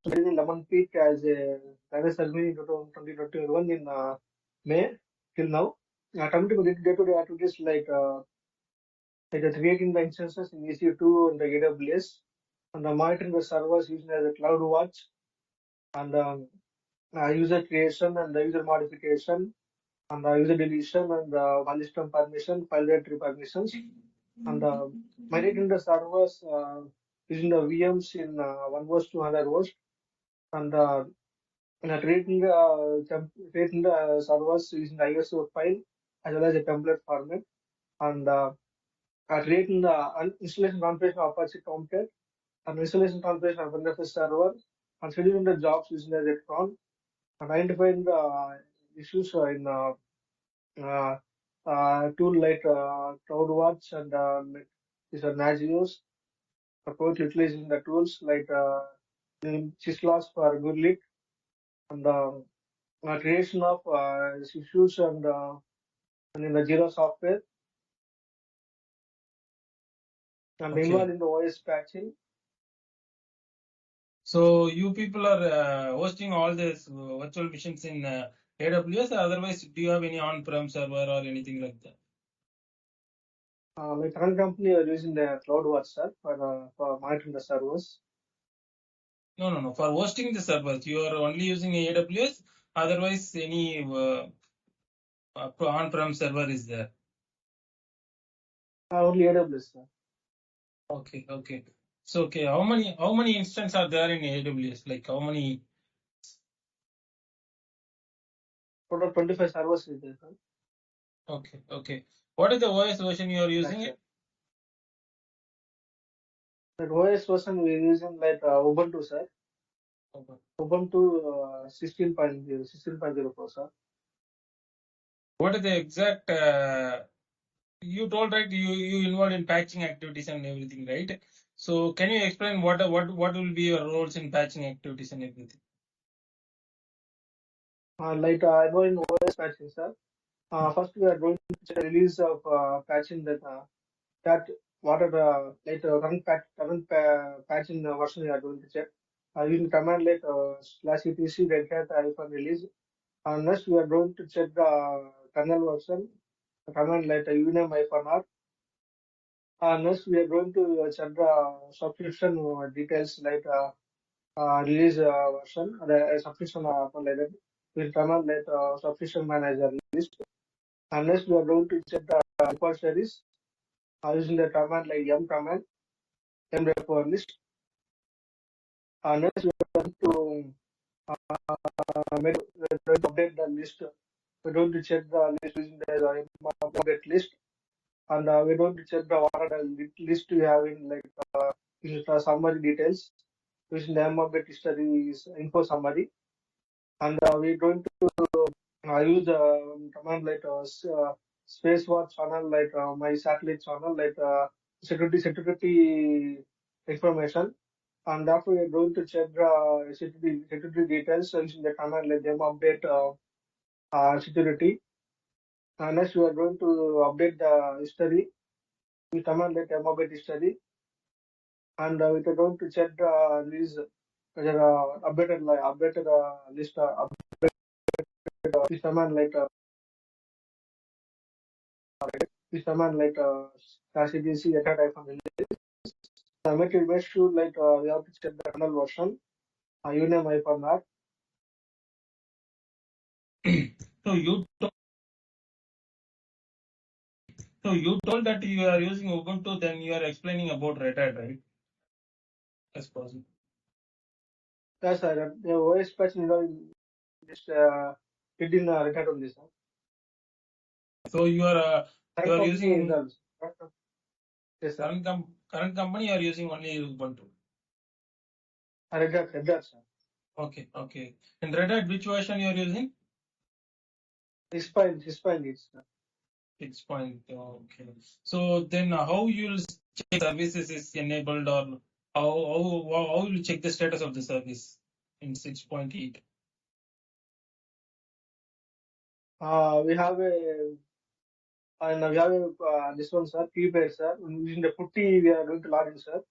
started in Lemon Peak as a private ceremony in 2021 in May till now. Coming to day-to-day activities like creating the instances in EC2 and the AWS, and monitoring the servers using as a CloudWatch, and user creation and the user modification, and user deletion, and file system permission, file directory permissions, and migrating the servers using the VMs in one host to another host, and creating the servers using the ISO file as well as a template format, and creating the installation configuration of Apache Tomcat, and installation configuration of NFS server, and scheduling the jobs using the Electron, and identifying the issues in tool like CloudWatch and these are Nagios, support utilizing the tools like Sysloss for GoodLead, and creation of issues and in the Jira software, and Okay. involved in the OS patching. So you people are hosting all these virtual machines in AWS, or otherwise do you have any on-prem server or anything like that? My current company are using the CloudWatch, sir, for monitoring the servers. No. For hosting the servers, you are only using AWS. Otherwise, any on-prem server is there. Only AWS, sir. Okay. So okay, how many instances are there in AWS? Like how many? Total 25 servers is there, sir. Okay. What is the OS version you are using? That's it. That OS version we are using like Ubuntu, sir. Ubuntu 16.04, sir. What is the exact? You told right you involved in patching activities and everything, right? So can you explain what will be your roles in patching activities and everything? I know in OS patching, sir. First we are going to check the release of patching that what are the current patching version we are going to check. Using command like /etc red hat hyphen release. Next we are going to check the kernel version. The command like uname -r. Next we are going to check the subscription details like release version, the subscription like that. With command like subscription manager list. Unless we are going to check the repositories using the command like yum command, yum repo list. Unless we are going to update the list, we're going to check the list using the update list, and we're going to check the what are the list we have in using the summary details using the update history info summary, and we're going to use the command like spacewar channel like my satellite channel like security information, and after we are going to check the security details using the command like them update security. Next we are going to update the history with command like them update history, and we are going to check the release updated list with command like CDC data type of release. Make sure we have to check the kernel version, uname -r. So you told that you are using Ubuntu, then you are explaining about Red Hat, right? As possible. Yes, sir. The OS patch just did in Red Hat only, sir. So you are using yes, sir. current company you are using only Ubuntu. Red Hat, sir. Okay. In Red Hat, which version you are using? 6.8, sir. 6. Okay. So then how you will check services is enabled, or how will you check the status of the service in 6.8? We have this one, sir, keypad, sir. Using the putty, we are going to log in, sir.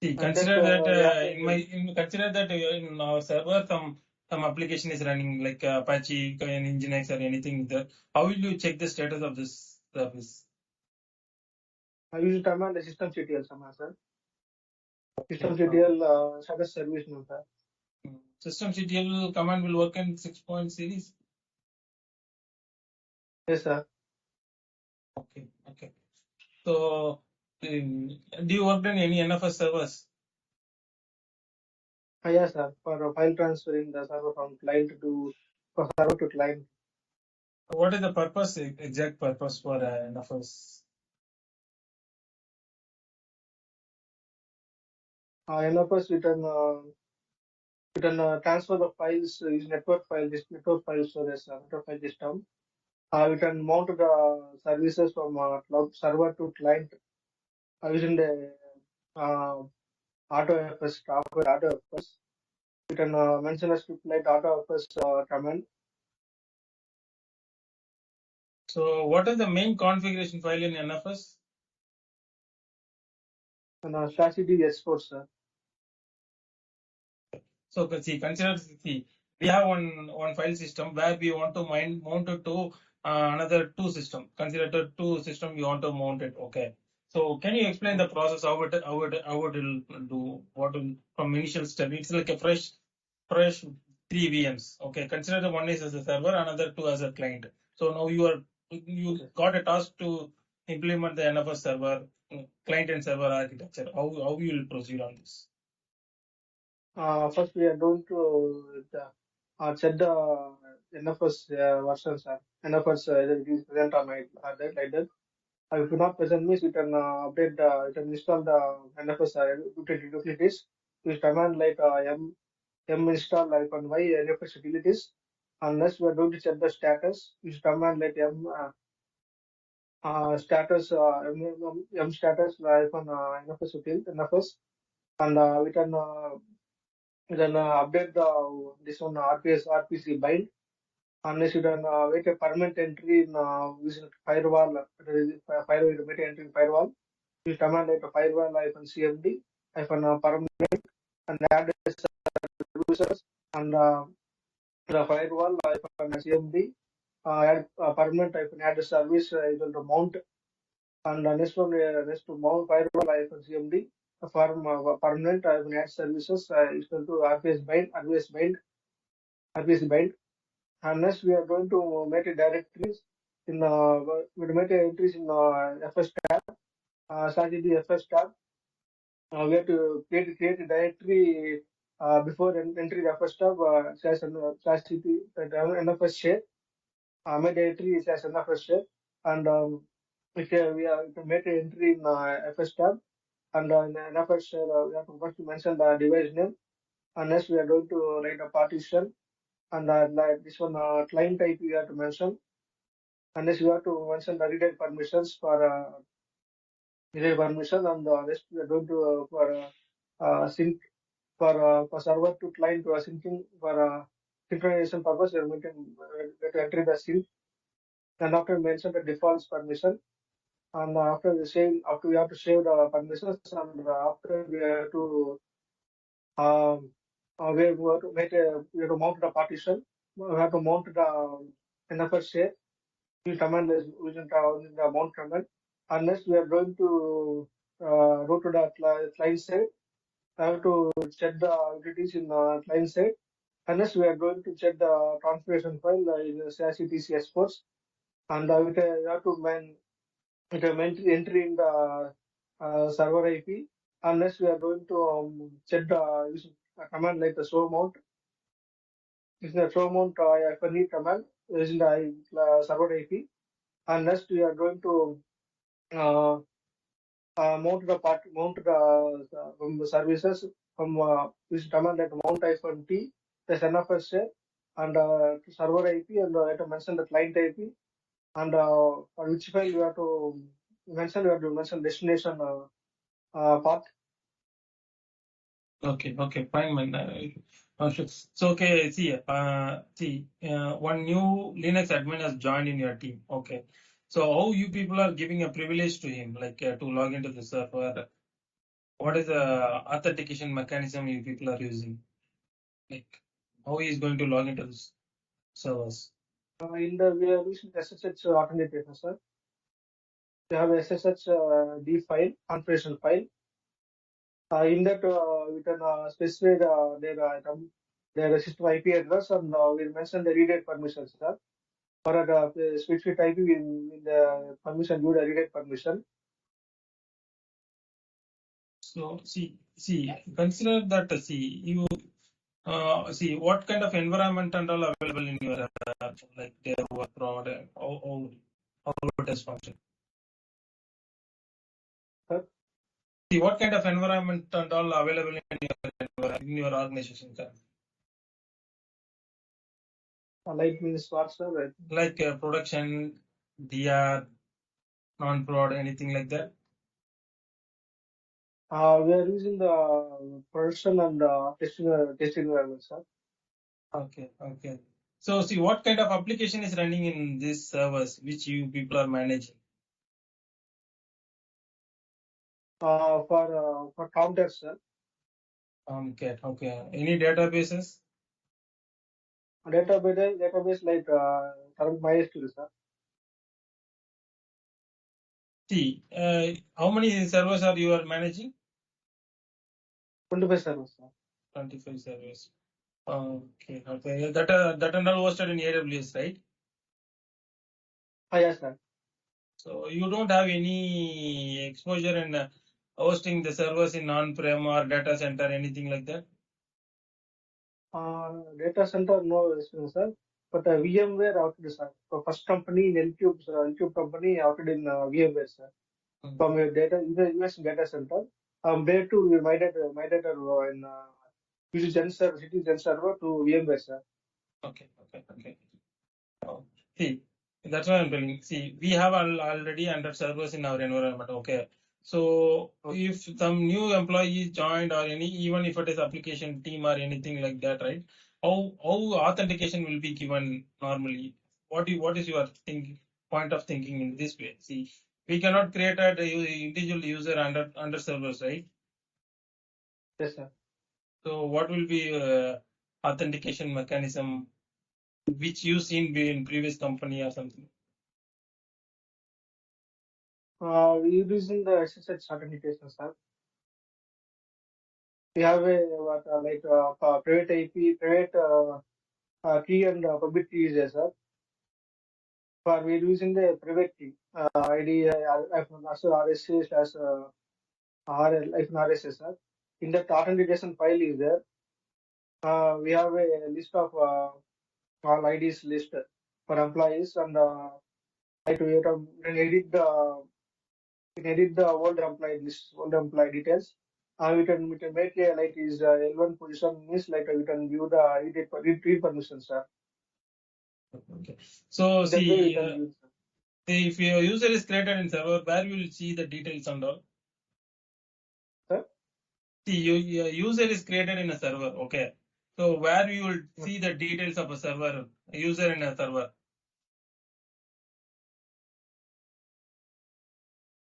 See, and then consider that we have in my to consider that in our server some application is running like Apache and Nginx or anything. How will you check the status of this service? use command the systemctl command, sir. Okay. Systemctl status service name, sir. Systemctl command will work in 6 point series. Yes, sir. Okay. Okay. So, do you work on any NFS servers? Yes, sir. For file transferring the server from client to for server to client. What is the purpose, exact purpose for NFS? NFS we can transfer the files using network file this network file storage network file system. We can mount the services from cloud server to client using the uh, AutoFS AutoFS. We can mention a script like AutoFS command So, what is the main configuration file in NFS? and /cd export, sir. So see, see, we have one file system where we want to mount it to another two system. Consider the two system we want to mount it. Okay. So can you explain the process how it will do what will from initial step? It's like a fresh three VMs. Okay. Consider the one is as a server, another two as a client. So now you Okay. got a task to implement the NFS server client and server architecture. How you will proceed on this? First, we are going to check the NFS versions, NFS either it is present or not, like that. If not present means you can update you can install the NFS utilities. Use command like m install -y NFS utilities. Unless we are going to check the status, use command like status m status NFS util NFS, and we can update this one RPC bind. Unless you can make a permanent entry in using firewall, firewall make entry in firewall. Use command like a firewall -cmd permanent and add users and the firewall -cmd add permanent add service equal to mount and next one next to mount firewall -cmd form permanent add services equal to RPS bind. Unless we are going to make a directories in we make a entries in FS tab, starting the FS tab. We have to create a directory before entry the FS tab slash cp NFS share. My directory is as NFS share, and if we can make an entry in FS tab, and in the NFS share we have to first mention the device name. Unless we are going to write a partition, and like this one client type we have to mention. Unless you have to mention the read permissions for read permission and the rest we are going to for sync for server to client to syncing for synchronization purpose we can enter the sync and after mention the defaults permission and after we have to save the permissions and after we have to we have to we have to mount the partition, we have to mount the NFS share. The command is using the mount command. Unless we are going to go to the client side, I have to check the utilities in client side. Unless we are going to check the configuration file in etc exports, and we have to entry in the server IP. Unless we are going to check the using a command like the show mount, using the show mount FNE command using the server IP. Unless we are going to uh, mount the services from this command like mount -t, the NFS share, and server IP, and I have to mention the client IP, and on which file you have to mention destination path. Okay, fine, man. Sure. So, okay, one new Linux admin has joined in your team. Okay, so how you people are giving a privilege to him, like to log into the server? What is the authentication mechanism you people are using? Like, how he is going to log into this servers? We are using SSH authentication, sir. We have SSH D file, configuration file. In that, we can specify their system IP address, and we'll mention the read permissions, sir. For a specific IP, we the permission, do the read permission. So see, consider that you see what kind of environment and all available in your like their work product, how it is function. Sir. See what kind of environment and all available in your organization, sir. Like means what, sir? Right. Like production, DR, non-prod, anything like that. We are using the person and testing environment, sir. Okay. So see what kind of application is running in these servers which you people are managing. For counters, sir. Okay. Any databases? Database like current MySQL, sir. See, how many servers are you are managing? 25 servers, sir. 25 servers. Okay. That and all hosted in AWS, right? Yes, sir. So you don't have any exposure in hosting the servers in on-prem or data center, anything like that? Data center, no experience, sir. But VMware outed, sir. So first company in L-Cube company outed in VMware, sir. From a US data center. There too, we migrated in City Gen server to VMware, sir. Okay. Oh, see, that's what I'm telling. See, we have already 100 servers in our environment. Okay. So if some new employee joined or any, even if it is application team or anything like that, right? How authentication will be given normally? What is your point of thinking in this way? See, we cannot create a individual user under servers, right? Yes, sir. So what will be authentication mechanism which you seen in previous company or something? We using the SSH authentication, sir. We have a private IP, private key and public key is there, sir. For we're using the private key, ID, as RSS as RL, RSS, sir. In that authentication file is there. We have a list of all IDs list for employees, and like we can edit the old employee list, old employee details. We can make a like is L1 position means like we can view the read permissions, sir. Okay. So In that way we see, can use. if your user is created in server, where you will see the details and all. Sir. See, your user is created in a server. Okay. So where you will see the details of a server, a user in a server.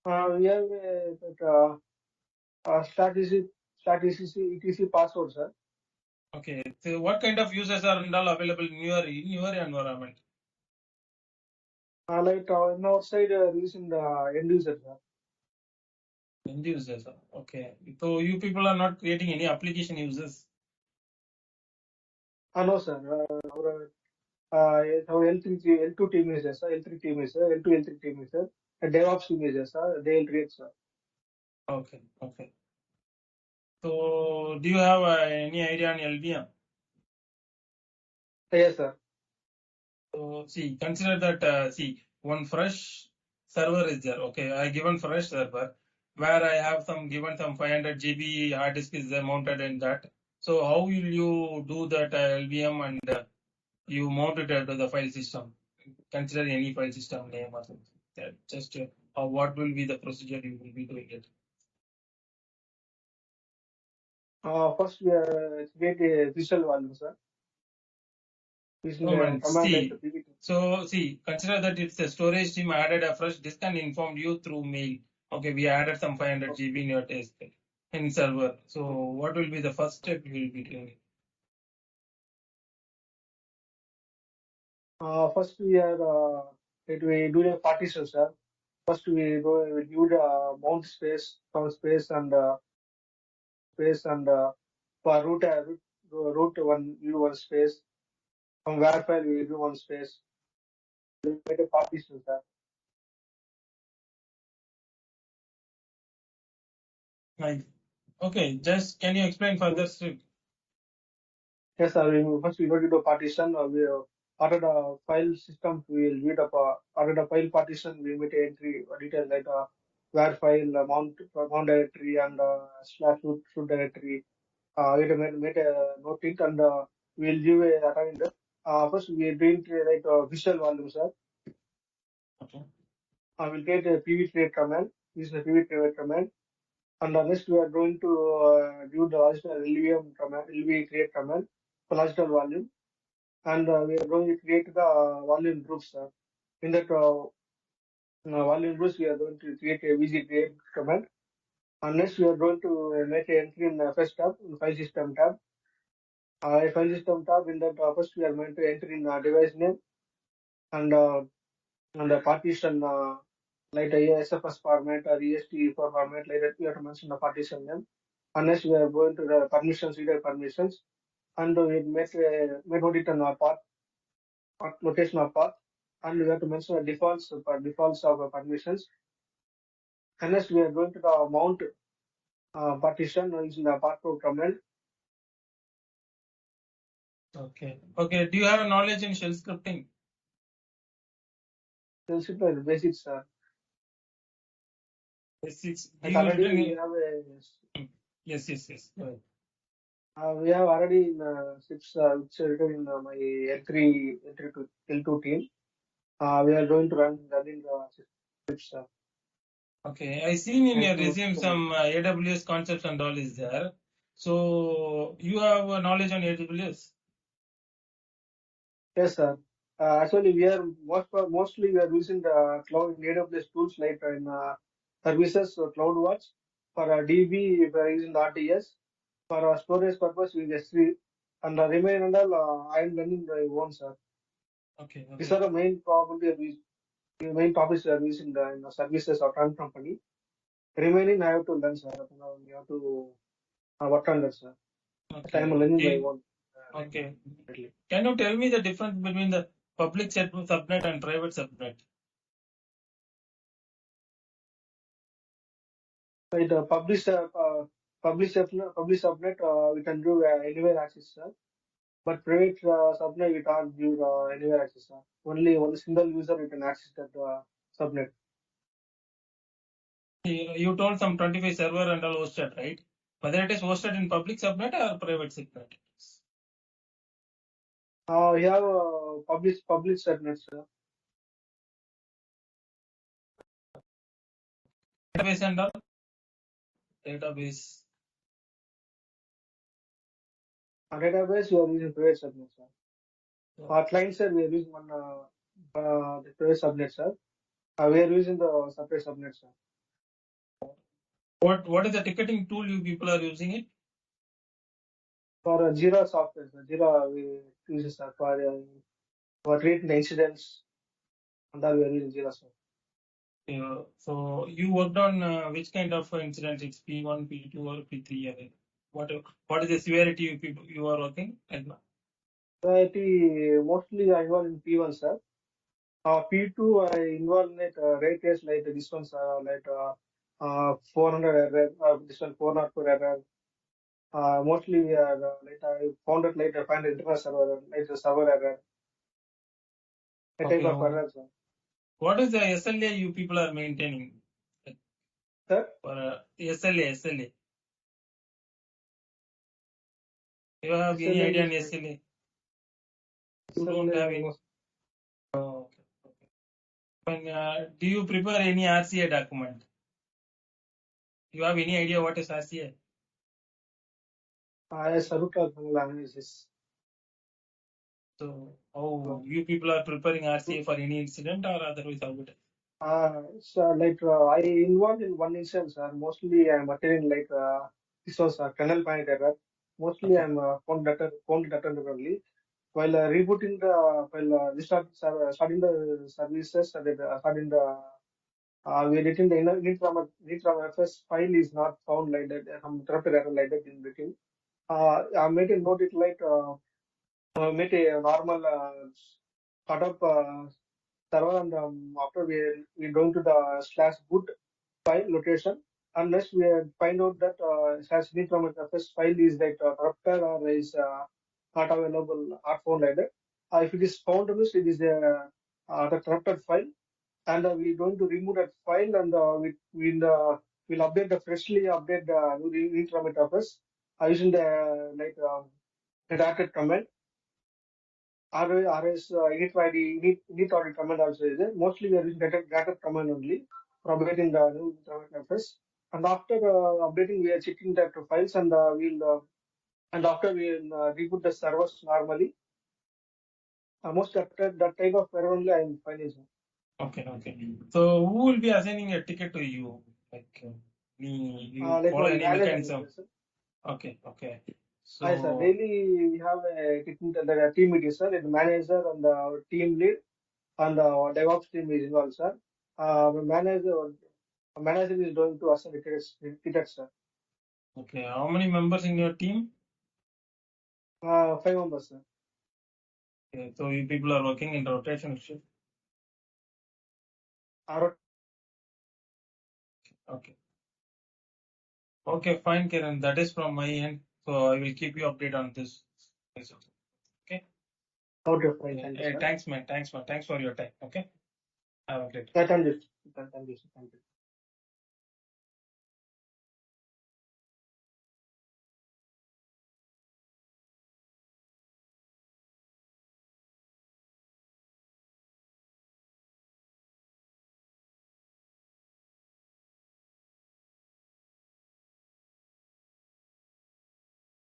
We have etc password, sir. Okay. So what kind of users are and all available in your environment? Like in our side using the end user, sir. End users. Okay. So you people are not creating any application users. No, sir. Our L2 team is there, sir. L3 team is there. L3 team is there. DevOps team is there, sir. They'll create, sir. Okay. So do you have any idea on LVM? Yes, sir. So see, consider that one fresh server is there. Okay, I given fresh server where I have given some 500 GB hard disk is there mounted in that. So how will you do that LVM and you mount it to the file system? Consider any file system name or something. That just what will be the procedure you will be doing it? First, we create a visual volume, sir. Using No the man, command like the see. PVT. So see, consider that it's the storage team added a fresh disk and informed you through mail. Okay, we added some 500 GB in your disk. in server. So what will be the first step you will be doing? First we are we do a partition, sir. First we do the mount space, some space and for route one view one space. From where file we do one space. We make a partition, sir. Right. Okay, just can you explain further? Yes, sir. First we go to the partition. We after the file system we will read up. After the file partition we make a entry detail like where file mount directory and slash root directory. We made a note it and we'll give a reminder. First we are doing like visual volume, sir. Okay. We'll get a PV create command. This is the PV create command. And next we are going to do the original LVM command, LV create command for logical volume. And we are going to create the volume groups. In that volume groups, we are going to create a VG create command. And next, we are going to make an entry in the first tab, in file system tab. A file system tab, in that first we are going to enter in device name and the partition like a SFS format or EST4 format, like that we have to mention the partition name. And next, we are going to the permissions, reader permissions, and we make note it on our path, location of path, and we have to mention the defaults of permissions. And next, we are going to the mount partition using the part2 command. Okay. Okay. Do you have a knowledge in shell scripting? Since it was basics, Basics. Do like you already written we in? have Yes. Yes. Yes. Go ahead. we have already in six which are written in my entry to L2 team. We are going to running the scripts Okay. I seen in your into resume to some AWS concepts and all is there. So you have knowledge on AWS. yes, sir. Actually, we are mostly we are using the cloud AWS tools like in services, so CloudWatch. For DB, we are using the RTS. For storage purpose, we use S3. And the remaining and all, I am running the own, sir. Okay. These Okay. are the main probably the main topics we are using in the services of one company. Remaining, I have to learn, sir. We have to work on that, sir. But I Okay. am learning my Okay. own. Okay. Can you tell me the difference between the public subnet and private subnet? Right, publish subnet, we can do anywhere access, sir. But private subnet, we can't do anywhere access, sir. Only one single user we can access that subnet. You told some 25 server and all hosted, right? Whether it is hosted in public subnet or private subnet. We have publish subnet, sir. Database and all database. Database, we are using private subnet, sir. Client side, we are using one the private subnet, sir. We are using the separate subnet, sir. What is the ticketing tool you people are using it? For Jira software, sir. Jira we use, sir, for creating the incidents, and that we are using Jira, sir. So you worked on which kind of incident? It's P1, P2, or P3? What is the severity you are working right now? Mostly I involved in P1, sir. P2, I involved in rate case like this one, sir, like 400 error, this one 404 error. Mostly we are like I found it like I find internal server, like the server error, a type Okay. of error, sir. What is the SLA you people are maintaining? Sir, For SLA. You have any SLA idea on is like SLA? You don't have SLA, any. Oh, okay. And, do you prepare any RCA document? You have any idea what is RCA? as a root cause analysis. So, you people are preparing RCA for any incident or otherwise how it is? So like I involved in one instance, mostly I'm attending like this was a kernel point error. Mostly Okay. I'm found data only. While rebooting the while starting the services, starting the we're getting the init from FS file is not found like that. Some interrupted error like that in between. I made a note it like made a normal startup server, and after we going to the /boot file location, unless we find out that slash init from FS file is like corrupted or is not available, not found like that. If it is found, means it is the corrupted file, and we're going to remove that file, and we'll update the freshly update the new from it office using the like adapted command. RS init ID init audit command also is there. Mostly we are using data command only for updating the new internet office. And after updating, we are checking that files, and and after we'll reboot the servers normally. Most that type of error only I am finding. Okay. Okay. So who will be assigning a ticket to you? Like you Like follow my any manager is mechanism? there, sir. Okay. Okay. Hi, sir. So Daily we have a the team meeting, sir. The manager and the team lead and the DevOps team is involved, sir. The manager is going to assign tickets, sir. okay, how many members in your team? 5 members, sir. Okay, so you people are working in rotation shift. Our Okay. Okay, fine, Kiran. That is from my end. So I will keep you updated on this. Okay. okay, fine. Yeah. Thank you, Hey, sir. thanks, man. Thanks, man. Thanks for your time. Okay. Have a great day. Yeah, thank you. Thank you, sir. Thank you.